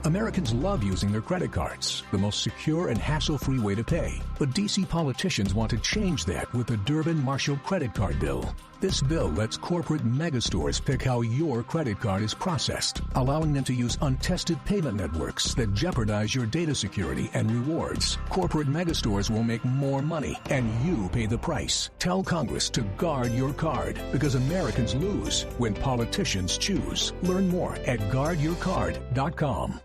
Americans love using their credit cards, the most secure and hassle-free way to pay. But D.C. politicians want to change that with the Durbin-Marshall credit card bill. This bill lets corporate megastores pick how your credit card is processed, allowing them to use untested payment networks that jeopardize your data security and rewards. Corporate megastores will make more money, and you pay the price. Tell Congress to guard your card, because Americans lose when politicians choose. Learn more at guardyourcard.com.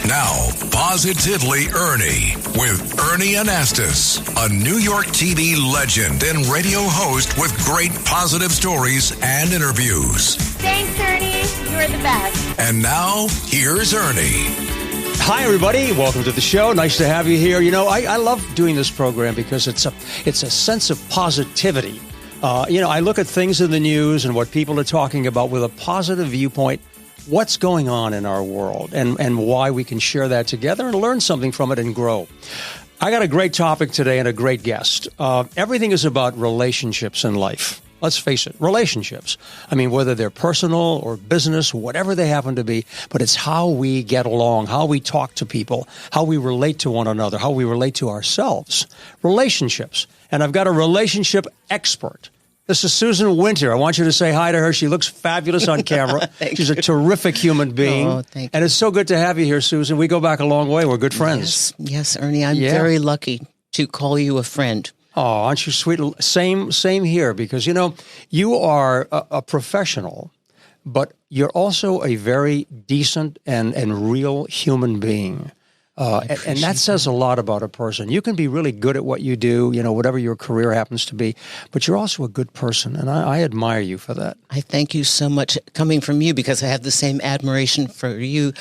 Now, Positively Ernie with Ernie Anastas, a New York TV legend and radio host with great positive stories and interviews. Thanks, Ernie. You're the best. And now, here's Ernie. Hi, everybody. Welcome to the show. Nice to have you here. You know, I love doing this program because it's a sense of positivity. I look at things in the news and what people are talking about with a positive viewpoint. What's going on in our world and why we can share that together and learn something from it and grow. I got a great topic today and a great guest. Everything is about relationships in life. Let's face it, relationships. I mean, whether they're personal or business, whatever they happen to be, but it's how we get along, how we talk to people, how we relate to one another, how we relate to ourselves. Relationships. And I've got a relationship expert. This is Susan Winter. I want you to say hi to her. She looks fabulous on camera. She's a terrific human being. Oh, thank you. And it's so good to have you here, Susan. We go back a long way. We're good friends. Yes, Ernie. I'm very lucky to call you a friend. Oh, aren't you sweet? Same here, because, you are a professional, but you're also a very decent and real human being. And that says a lot about a person. You can be really good at what you do, whatever your career happens to be, but you're also a good person, and I admire you for that. I thank you so much coming from you because I have the same admiration for you.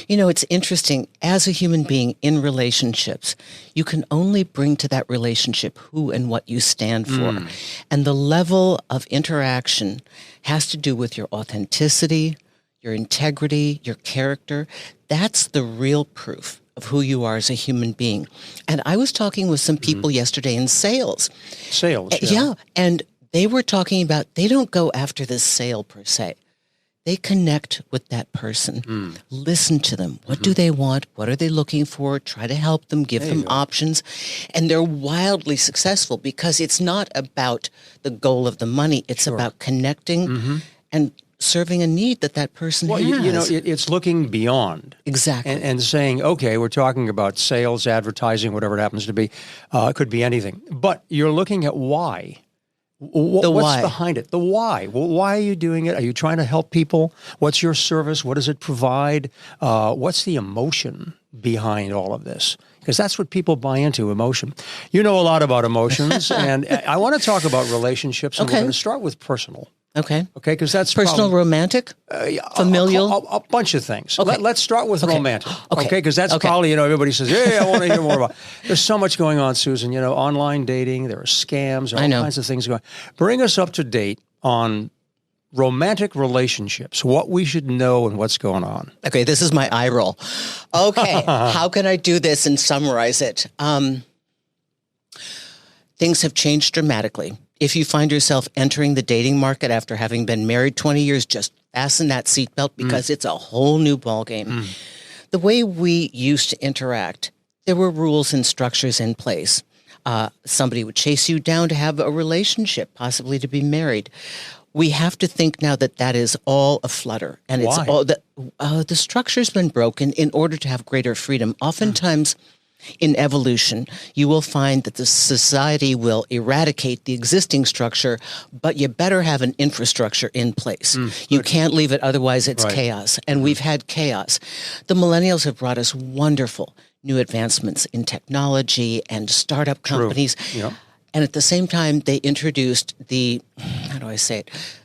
It's interesting. As a human being in relationships, you can only bring to that relationship who and what you stand for. And the level of interaction has to do with your authenticity, your integrity, your character. That's the real proof of who you are as a human being. And I was talking with some people yesterday in sales. Sales, yeah. And they were talking about, they don't go after the sale per se. They connect with that person, listen to them. What do they want? What are they looking for? Try to help them, give them options. And they're wildly successful because it's not about the goal of the money. It's about connecting and serving a need that person has. It's looking beyond. Exactly. And saying, okay, we're talking about sales, advertising, whatever it happens to be. It could be anything. But you're looking at why. What's behind it? The why. Well, why are you doing it? Are you trying to help people? What's your service? What does it provide? What's the emotion behind all of this? Because that's what people buy into, emotion. You know a lot about emotions, and I want to talk about relatielships, and we're going to start with personal. Okay, because that's personal, romantic, familial, a bunch of things. Okay. Let's start with romantic. Okay, because that's probably everybody says, I want to hear more about. There's so much going on, Susan. Online dating, there are scams, there are all kinds of things going. Bring us up to date on romantic relationships, what we should know and what's going on. Okay, this is my eye roll. Okay, how can I do this and summarize it? Things have changed dramatically. If you find yourself entering the dating market after having been married 20 years, just fasten that seatbelt because it's a whole new ballgame. The way we used to interact, there were rules and structures in place. Somebody would chase you down to have a relationship, possibly to be married. We have to think now that is all a flutter. And it's all the structure's been broken in order to have greater freedom. Oftentimes, in evolution, you will find that the society will eradicate the existing structure, but you better have an infrastructure in place. You can't leave it, otherwise it's chaos. And we've had chaos. The millennials have brought us wonderful new advancements in technology and startup companies. And at the same time, they introduced the,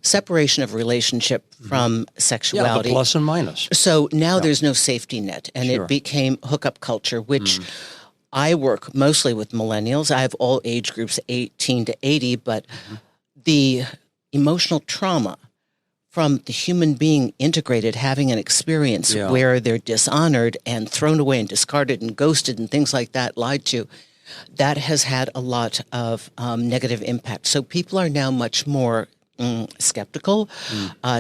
separation of relationship from sexuality. The plus and minus. So now there's no safety net, and it became hookup culture, which I work mostly with millennials. I have all age groups, 18 to 80, but the emotional trauma from the human being integrated, having an experience where they're dishonored and thrown away and discarded and ghosted and things like that, lied to, that has had a lot of negative impact. So people are now much more skeptical,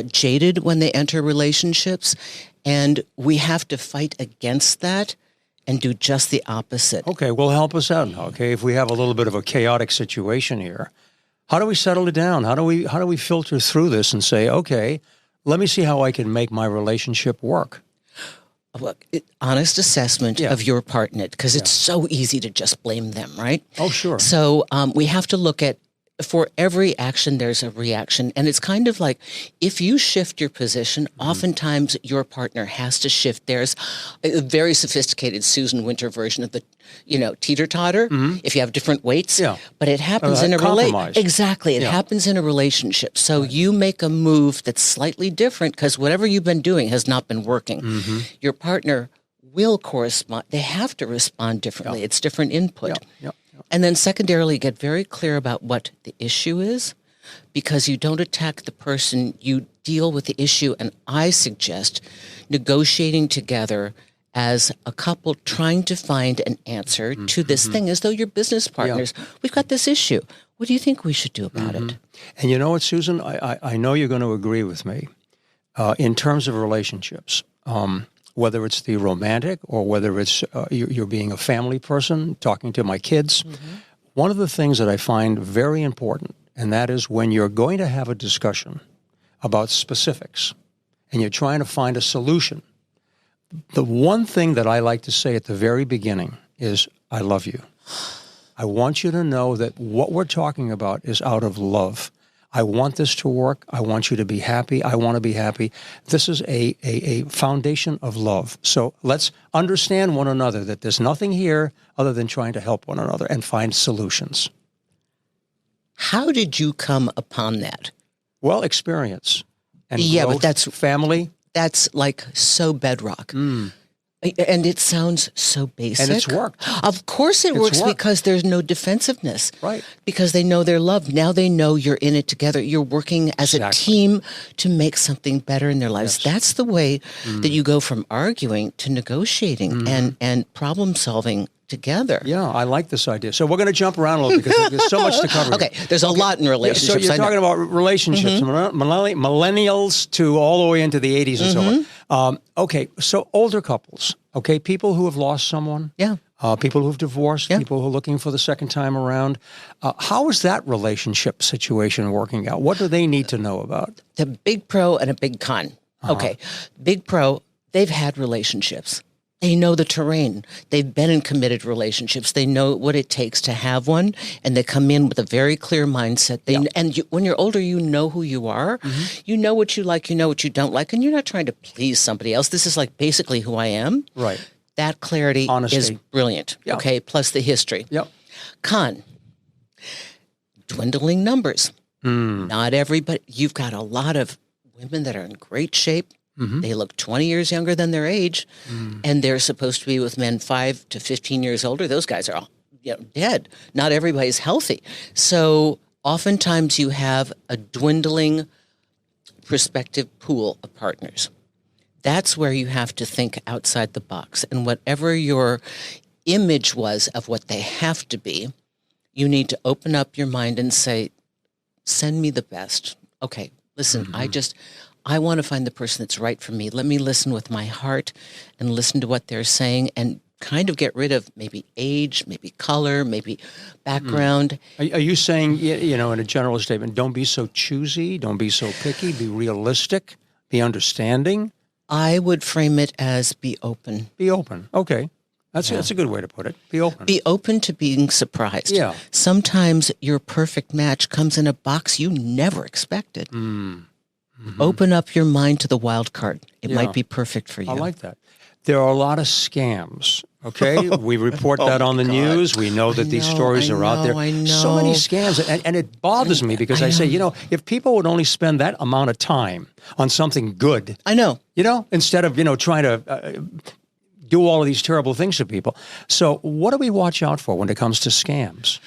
jaded when they enter relationships. And we have to fight against that and do just the opposite. Okay, well, help us out now, okay? If we have a little bit of a chaotic situation here, how do we settle it down? How do we filter through this and say, okay, let me see how I can make my relationship work? Look, honest assessment of your partner, because it's so easy to just blame them, right? Oh, sure. So we have to look at, for every action, there's a reaction. And it's kind of like, if you shift your position, oftentimes your partner has to shift theirs. A very sophisticated Susan Winter version of the, teeter-totter, if you have different weights. Yeah. But it happens in a relationship. Exactly. It happens in a relationship. So you make a move that's slightly different because whatever you've been doing has not been working. Your partner will correspond. They have to respond differently. It's different input. And then secondarily, get very clear about what the issue is, because you don't attack the person, you deal with the issue. And I suggest negotiating together as a couple, trying to find an answer to this thing, as though you're business partners. We've got this issue. What do you think we should do about it? And you know what, Susan? I know you're going to agree with me. In terms of relationships, whether it's the romantic or whether it's you're being a family person, talking to my kids, one of the things that I find very important, and that is when you're going to have a discussion about specifics and you're trying to find a solution, the one thing that I like to say at the very beginning is, I love you. I want you to know that what we're talking about is out of love. I want this to work. I want you to be happy. I want to be happy. This is a foundation of love. So let's understand one another, that there's nothing here other than trying to help one another and find solutions. How did you come upon that? Well, experience. And growth, but that's family. That's like so bedrock. And it sounds so basic. And it's worked. Of course it works, because there's no defensiveness. Right. Because they know they're loved. Now they know you're in it together. You're working as a team to make something better in their lives. That's the way that you go from arguing to negotiating and problem solving together. Yeah, I like this idea. So we're going to jump around a little because there's so much to cover. Okay, there's a lot in relationships. So you're talking about relationships, millennials to all the way into the 80s and so on. Okay, so older couples, okay, people who have lost someone, people who have divorced, people who are looking for the second time around. How is that relationship situation working out? What do they need to know about? The big pro and a big con. Okay, big pro, they've had relationships. They know the terrain. They've been in committed relationships. They know what it takes to have one, and they come in with a very clear mindset. When you're older, you know who you are. You know what you like, you know what you don't like, and you're not trying to please somebody else. This is like basically who I am. Right. That clarity Honesty. is brilliant. Yep. Okay, plus the history. Yep. Con, dwindling numbers. Not everybody. You've got a lot of women that are in great shape. They look 20 years younger than their age, and they're supposed to be with men 5 to 15 years older. Those guys are all dead. Not everybody's healthy. So oftentimes you have a dwindling prospective pool of partners. That's where you have to think outside the box. And whatever your image was of what they have to be, you need to open up your mind and say, send me the best. Okay, listen, I want to find the person that's right for me. Let me listen with my heart and listen to what they're saying and kind of get rid of maybe age, maybe color, maybe background. Are you saying, in a general statement, don't be so choosy, don't be so picky, be realistic, be understanding? I would frame it as be open. Be open. Okay. That's a good way to put it. Be open. Be open to being surprised. Yeah. Sometimes your perfect match comes in a box you never expected. Open up your mind to the wild card. It might be perfect for you. I like that. There are a lot of scams, okay? We report that on the news. We know that these stories are out there. I know. So many scams. And it bothers me because I say, if people would only spend that amount of time on something good. I know. Instead of, trying to do all of these terrible things to people. So what do we watch out for when it comes to scams?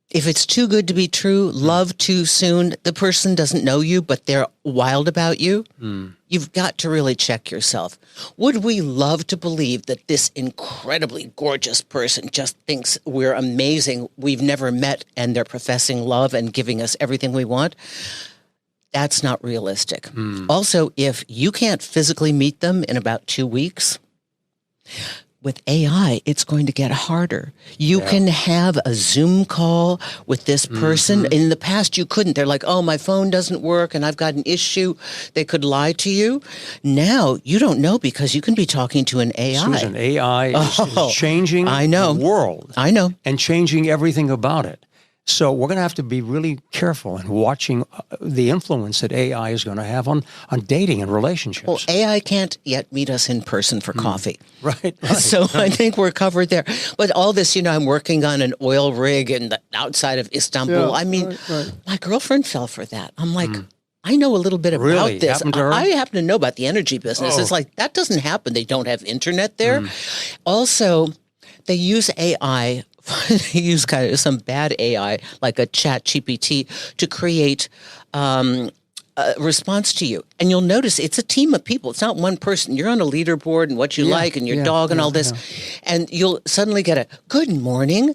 If it's too good to be true, love too soon, the person doesn't know you, but they're wild about you, you've got to really check yourself. Would we love to believe that this incredibly gorgeous person just thinks we're amazing, we've never met, and they're professing love and giving us everything we want? That's not realistic. Also, if you can't physically meet them in about 2 weeks, with AI, it's going to get harder. You can have a Zoom call with this person. In the past, you couldn't. They're like, oh, my phone doesn't work and I've got an issue. They could lie to you. Now, you don't know because you can be talking to an AI. Susan, AI is changing the world. I know. And changing everything about it. So we're going to have to be really careful in watching the influence that AI is going to have on dating and relationships. Well, AI can't yet meet us in person for coffee. Right. So I think we're covered there. But all this, I'm working on an oil rig in the outside of Istanbul. Yeah, I mean, my girlfriend fell for that. I'm like, I know a little bit about Really? this. Happened to her? I happen to know about the energy business. It's like, that doesn't happen. They don't have internet there. Also, they use AI. They use kind of some bad AI, like a chat GPT, to create a response to you. And you'll notice it's a team of people. It's not one person. You're on a leaderboard and what you like and your dog and all this. And you'll suddenly get a good morning.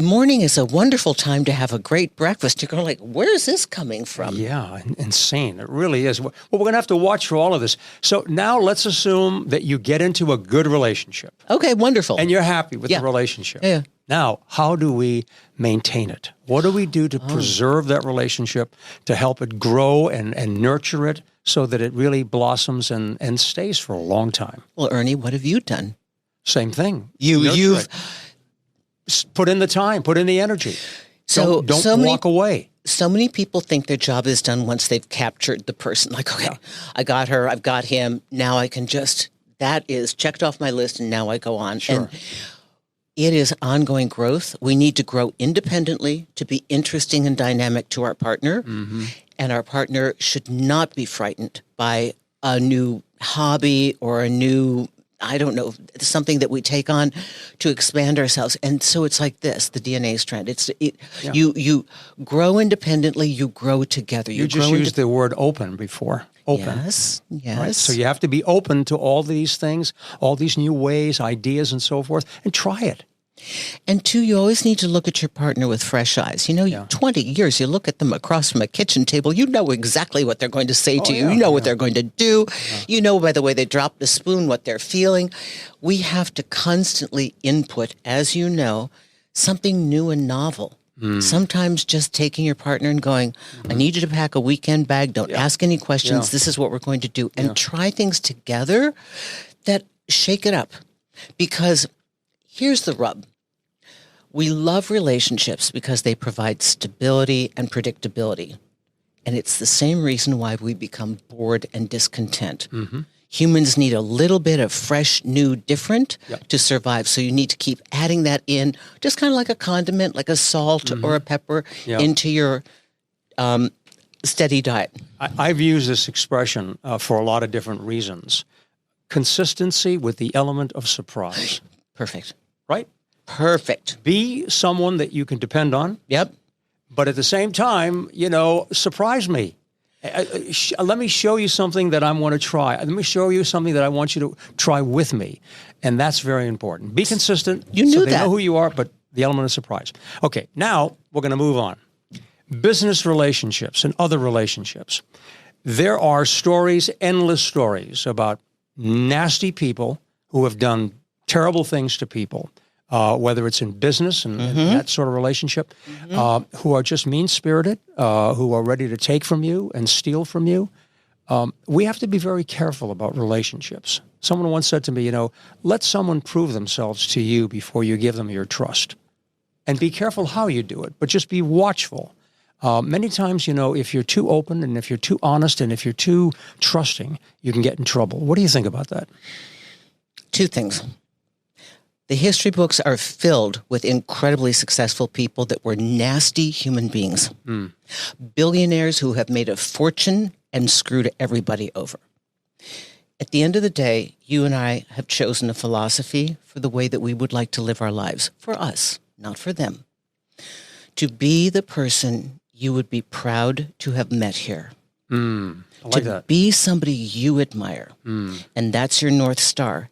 Morning is a wonderful time to have a great breakfast. You're going like, where is this coming from? Yeah, insane. It really is. Well, we're going to have to watch for all of this. So now let's assume that you get into a good relationship. Okay, wonderful. And you're happy with the relationship. Yeah. Now, how do we maintain it? What do we do to preserve that relationship, to help it grow and nurture it so that it really blossoms and stays for a long time? Well, Ernie, what have you done? Same thing. You've put in the time, put in the energy. So don't walk away. So many people think their job is done once they've captured the person. Like, okay, I got her, I've got him. Now I can that is checked off my list and now I go on. Sure. And it is ongoing growth. We need to grow independently to be interesting and dynamic to our partner. And our partner should not be frightened by a new hobby or a new, I don't know, something that we take on to expand ourselves. And so it's like this, the DNA strand. You grow independently, you grow together. You just used the word open before. Open. Yes. Right? So you have to be open to all these things, all these new ways, ideas, and so forth, and try it. And two, you always need to look at your partner with fresh eyes. 20 years, you look at them across from a kitchen table, you know exactly what they're going to say to you. You know what they're going to do. You know by the way they drop the spoon what they're feeling. We have to constantly input, as you know, something new and novel. Sometimes just taking your partner and going, I need you to pack a weekend bag. Don't ask any questions. This is what we're going to do. And try things together that shake it up. Because here's the rub. We love relationships because they provide stability and predictability. And it's the same reason why we become bored and discontent. Humans need a little bit of fresh, new, different to survive. So you need to keep adding that in, just kind of like a condiment, like a salt or a pepper into your steady diet. I've used this expression for a lot of different reasons. Consistency with the element of surprise. Perfect. Right? Perfect. Be someone that you can depend on. Yep. But at the same time, surprise me. Let me show you something that I want to try. Let me show you something that I want you to try with me. And that's very important. Be consistent. You knew so they that. know who you are, but the element of surprise. Okay, now we're going to move on. Business relationships and other relationships. There are stories, endless stories about nasty people who have done terrible things to people, whether it's in business and that sort of relationship, who are just mean-spirited, who are ready to take from you and steal from you. We have to be very careful about relationships. Someone once said to me, let someone prove themselves to you before you give them your trust. And be careful how you do it, but just be watchful. Many times, if you're too open and if you're too honest and if you're too trusting, you can get in trouble. What do you think about that? Two things. The history books are filled with incredibly successful people that were nasty human beings. Billionaires who have made a fortune and screwed everybody over. At the end of the day, you and I have chosen a philosophy for the way that we would like to live our lives. For us, not for them. To be the person you would be proud to have met here. I like that. Be somebody you admire. And that's your North Star.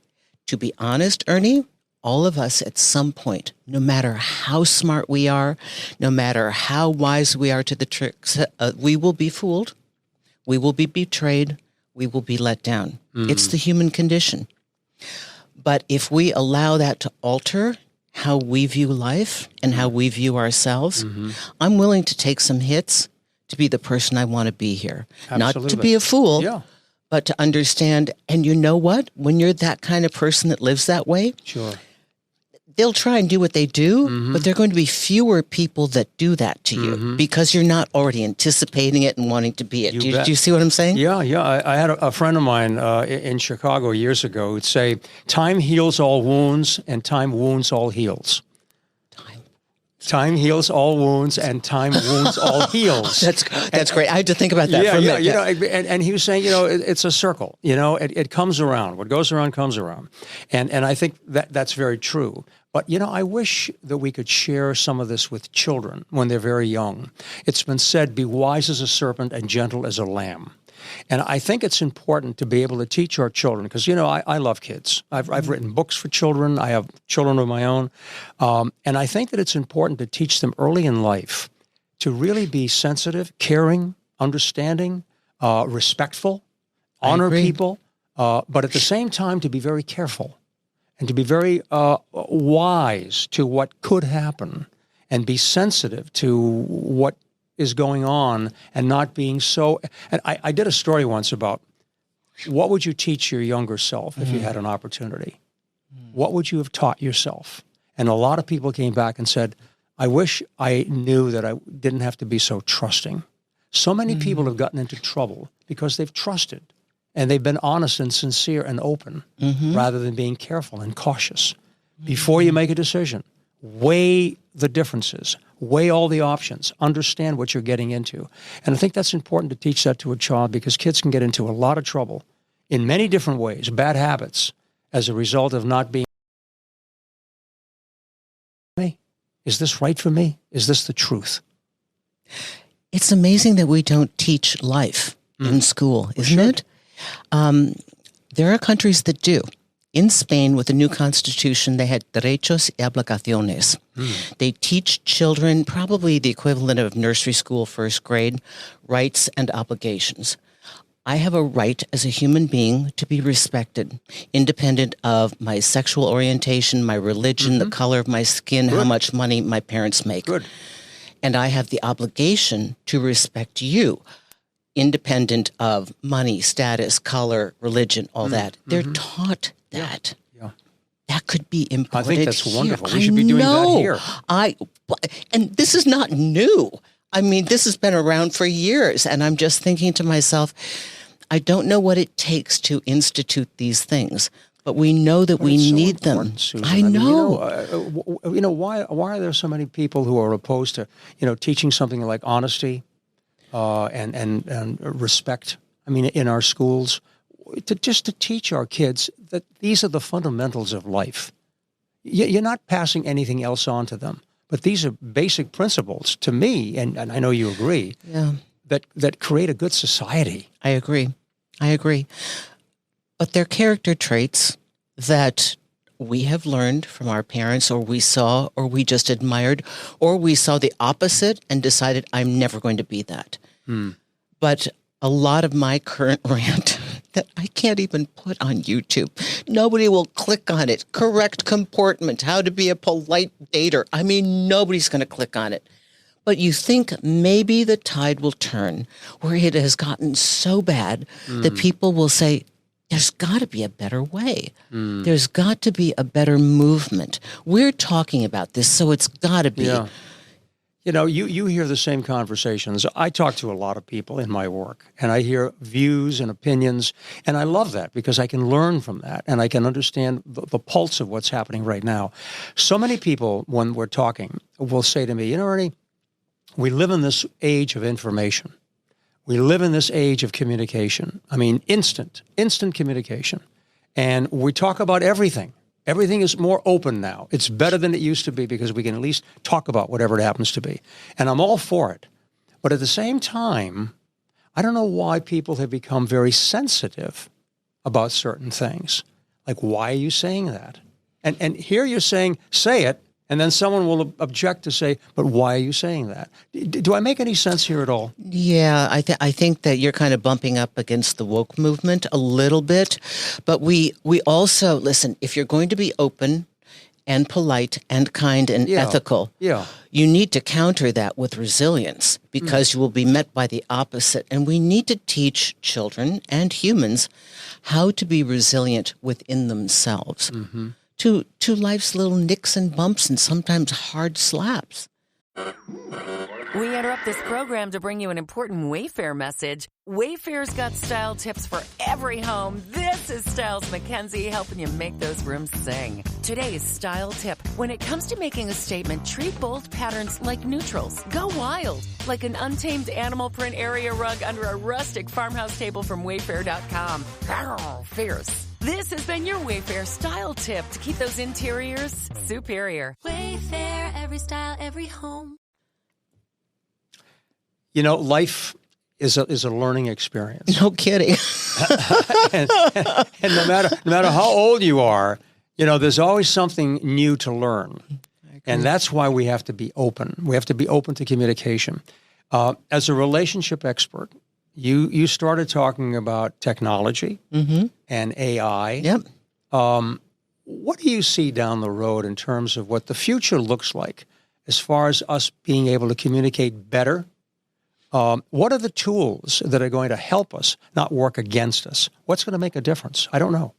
To be honest, Ernie, all of us at some point, no matter how smart we are, no matter how wise we are to the tricks, we will be fooled. We will be betrayed. We will be let down. It's the human condition. But if we allow that to alter how we view life and how we view ourselves, I'm willing to take some hits to be the person I want to be here. Absolutely. Not to be a fool, Yeah. but to understand. And you know what? When you're that kind of person that lives that way, Sure. they'll try and do what they do, but there are going to be fewer people that do that to you because you're not already anticipating it and wanting to be it. Do you see what I'm saying? Yeah. I had a friend of mine in Chicago years ago who'd say, time heals all wounds and time wounds all heals. Time heals all wounds and time wounds all heals. That's great. I had to think about that for a minute. And he was saying, it's a circle. It comes around. What goes around comes around. And I think that's very true. But, I wish that we could share some of this with children when they're very young. It's been said, be wise as a serpent and gentle as a lamb. And I think it's important to be able to teach our children because, I love kids. I've written books for children. I have children of my own. And I think that it's important to teach them early in life to really be sensitive, caring, understanding, respectful, honor people, but at the same time to be very careful and to be very wise to what could happen and be sensitive to what is going on and not being so. And I did a story once about what would you teach your younger self if you had an opportunity? What would you have taught yourself? And a lot of people came back and said, I wish I knew that I didn't have to be so trusting. So many people have gotten into trouble because they've trusted and they've been honest and sincere and open rather than being careful and cautious. Before you make a decision, weigh the differences, weigh all the options, understand what you're getting into. And I think that's important to teach that to a child because kids can get into a lot of trouble in many different ways, bad habits, as a result of not being, is this right for me? Is this the truth? It's amazing that we don't teach life in school, isn't it? There are countries that do. In Spain, with the new constitution, they had derechos y obligaciones. They teach children, probably the equivalent of nursery school, first grade, rights and obligations. I have a right as a human being to be respected, independent of my sexual orientation, my religion, the color of my skin, how much money my parents make. And I have the obligation to respect you, independent of money, status, color, religion, all that. They're taught that. Yeah. That could be imported. I think that's here. wonderful. We should be doing that here. And this is not new. I mean, this has been around for years. And I'm just thinking to myself, I don't know what it takes to institute these things, but we know that we need them. Susan. I know. Why are there so many people who are opposed to, teaching something like honesty and respect? I mean, in our schools, to teach our kids that these are the fundamentals of life. You're not passing anything else on to them, but these are basic principles to me, and I know you agree, that create a good society. I agree. But they're character traits that we have learned from our parents, or we saw, or we just admired, or we saw the opposite and decided, I'm never going to be that. But a lot of my current rant that I can't even put on YouTube, nobody will click on it. Correct comportment, how to be a polite dater. I mean, nobody's going to click on it. But you think maybe the tide will turn where it has gotten so bad that people will say, there's got to be a better way. There's got to be a better movement. We're talking about this, so it's got to be. Yeah. You hear the same conversations. I talk to a lot of people in my work, and I hear views and opinions, and I love that because I can learn from that, and I can understand the pulse of what's happening right now. So many people, when we're talking, will say to me, Ernie, we live in this age of information. We live in this age of communication. I mean, instant communication. And we talk about everything. Everything is more open now. It's better than it used to be because we can at least talk about whatever it happens to be. And I'm all for it. But at the same time, I don't know why people have become very sensitive about certain things. Like, why are you saying that? And here you're saying, say it, And then someone will object to say, but why are you saying that? Do I make any sense here at all? Yeah, I think that you're kind of bumping up against the woke movement a little bit. But we also, listen, if you're going to be open and polite and kind and ethical, you need to counter that with resilience because you will be met by the opposite. And we need to teach children and humans how to be resilient within themselves to life's little nicks and bumps and sometimes hard slaps. We interrupt this program to bring you an important Wayfair message. Wayfair's got style tips for every home. This is Styles McKenzie helping you make those rooms sing. Today's style tip. When it comes to making a statement, treat bold patterns like neutrals. Go wild, like an untamed animal print area rug under a rustic farmhouse table from Wayfair.com. Fierce. This has been your Wayfair style tip to keep those interiors superior. Wayfair, every style, every home. You know, life is a learning experience. No kidding. and no matter how old you are, you know, there's always something new to learn. And that's why we have to be open. We have to be open to communication. As a relationship expert, you started talking about technology and AI. Yep. What do you see down the road in terms of what the future looks like as far as us being able to communicate better? What are the tools that are going to help us, not work against us? What's going to make a difference? I don't know.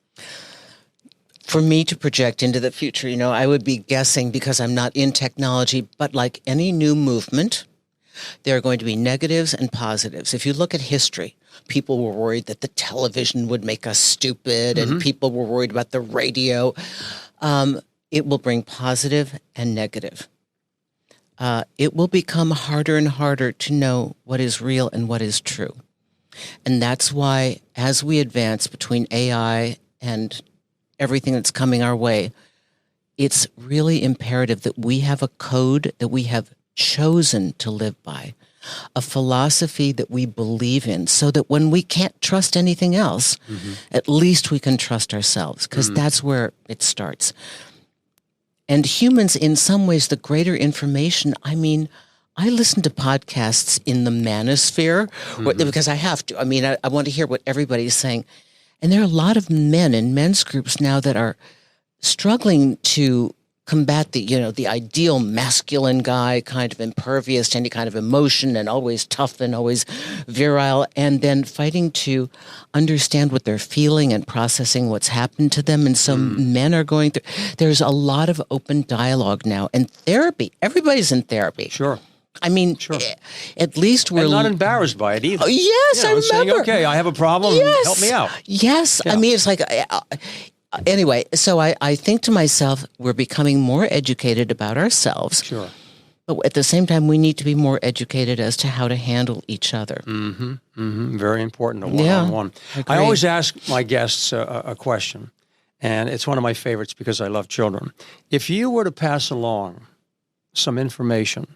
For me to project into the future, you know, I would be guessing because I'm not in technology, but like any new movement, there are going to be negatives and positives. If you look at history, people were worried that the television would make us stupid and people were worried about the radio. It will bring positive and negative. It will become harder and harder to know what is real and what is true. And that's why as we advance between AI and everything that's coming our way, it's really imperative that we have a code that we have chosen to live by, a philosophy that we believe in, so that when we can't trust anything else, at least we can trust ourselves, because that's where it starts. And humans, in some ways, the greater information, I mean, I listen to podcasts in the manosphere because I have to. I mean, I want to hear what everybody's saying. And there are a lot of men in men's groups now that are struggling to combat the ideal masculine guy, kind of impervious to any kind of emotion and always tough and always virile, and then fighting to understand what they're feeling and processing what's happened to them. And so men are going through, there's a lot of open dialogue now, and therapy. Everybody's in therapy. Sure. I mean, at least we're not embarrassed by it either. Oh, yes, I remember. Saying, okay, I have a problem. Help me out. Yes. Yeah. I mean, it's like... Anyway, so I think to myself, we're becoming more educated about ourselves. Sure. But at the same time, we need to be more educated as to how to handle each other. Very important, a one-on-one. I always ask my guests a question, and it's one of my favorites because I love children. If you were to pass along some information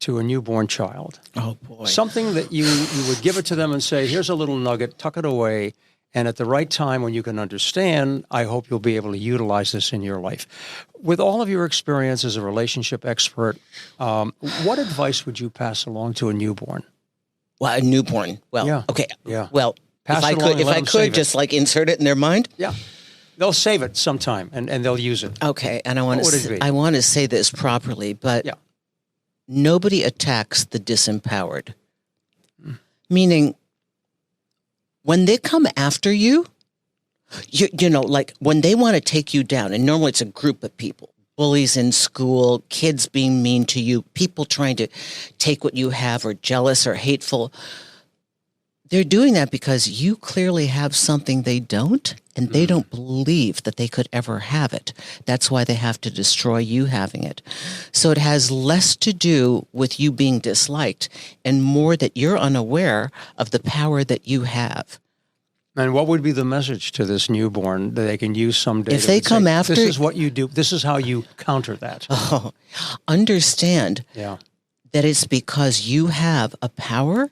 to a newborn child, oh boy, something that you would give it to them and say, here's a little nugget, tuck it away, and at the right time when you can understand, I hope you'll be able to utilize this in your life. With all of your experience as a relationship expert, what advice would you pass along to a newborn? Well, a newborn. Well, okay. Yeah. Well, pass if I could just like insert it in their mind. Yeah. They'll save it sometime and they'll use it. Okay. And I want to say this properly, but nobody attacks the disempowered. Meaning, when they come after you, you know, like when they want to take you down, and normally it's a group of people, bullies in school, kids being mean to you, people trying to take what you have or jealous or hateful. They're doing that because you clearly have something they don't, and they don't believe that they could ever have it. That's why they have to destroy you having it. So it has less to do with you being disliked and more that you're unaware of the power that you have. And what would be the message to this newborn that they can use someday? If they come after... This is what you do. This is how you counter that. Understand that it's because you have a power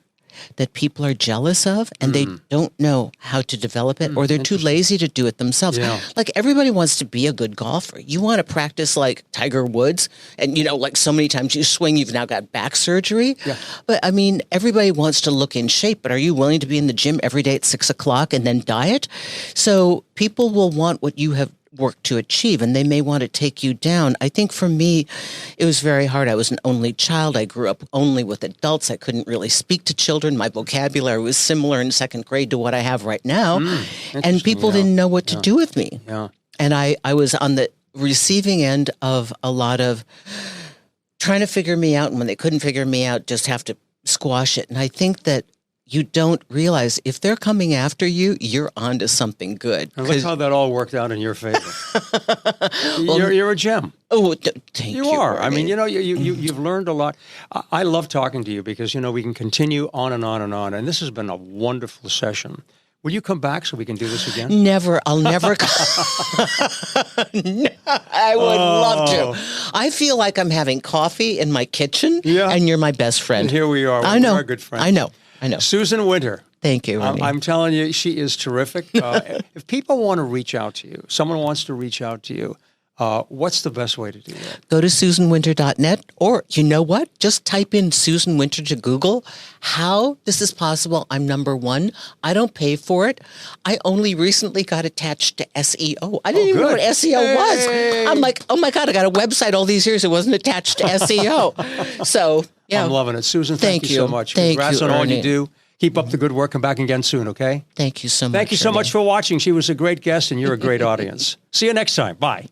that people are jealous of, and they don't know how to develop it, or they're too lazy to do it themselves. Yeah. Like, everybody wants to be a good golfer. You want to practice like Tiger Woods, and, like so many times you swing, you've now got back surgery. Yeah. But, I mean, everybody wants to look in shape, but are you willing to be in the gym every day at 6 o'clock and then diet? So people will want what you have work to achieve, and they may want to take you down. I think for me, it was very hard. I was an only child. I grew up only with adults. I couldn't really speak to children. My vocabulary was similar in second grade to what I have right now. And people didn't know what to do with me. Yeah. And I was on the receiving end of a lot of trying to figure me out. And when they couldn't figure me out, just have to squash it. And I think that you don't realize if they're coming after you, you're onto something good. And look how that all worked out in your favor. You're a gem. Oh, thank you. You are. Ernie. I mean, you've learned a lot. I love talking to you because, we can continue on and on and on. And this has been a wonderful session. Will you come back so we can do this again? Never. I'll never come. I would love to. I feel like I'm having coffee in my kitchen, and you're my best friend. And here we are. I know. We're good friends. I know. Susan Winter. Thank you, Ernie. I'm telling you, she is terrific. If people want to reach out to you, someone wants to reach out to you, what's the best way to do that? Go to SusanWinter.net, or you know what? Just type in Susan Winter to Google. How this is possible, I'm number one. I don't pay for it. I only recently got attached to SEO. I didn't even know what SEO was. I'm like, oh my God, I got a website all these years. It wasn't attached to SEO. So, yeah. I'm loving it. Susan, thank you so much. Congrats on all you do. Keep up the good work. Come back again soon, okay? Thank you so much. Thank you so much for watching. She was a great guest, and you're a great audience. See you next time. Bye.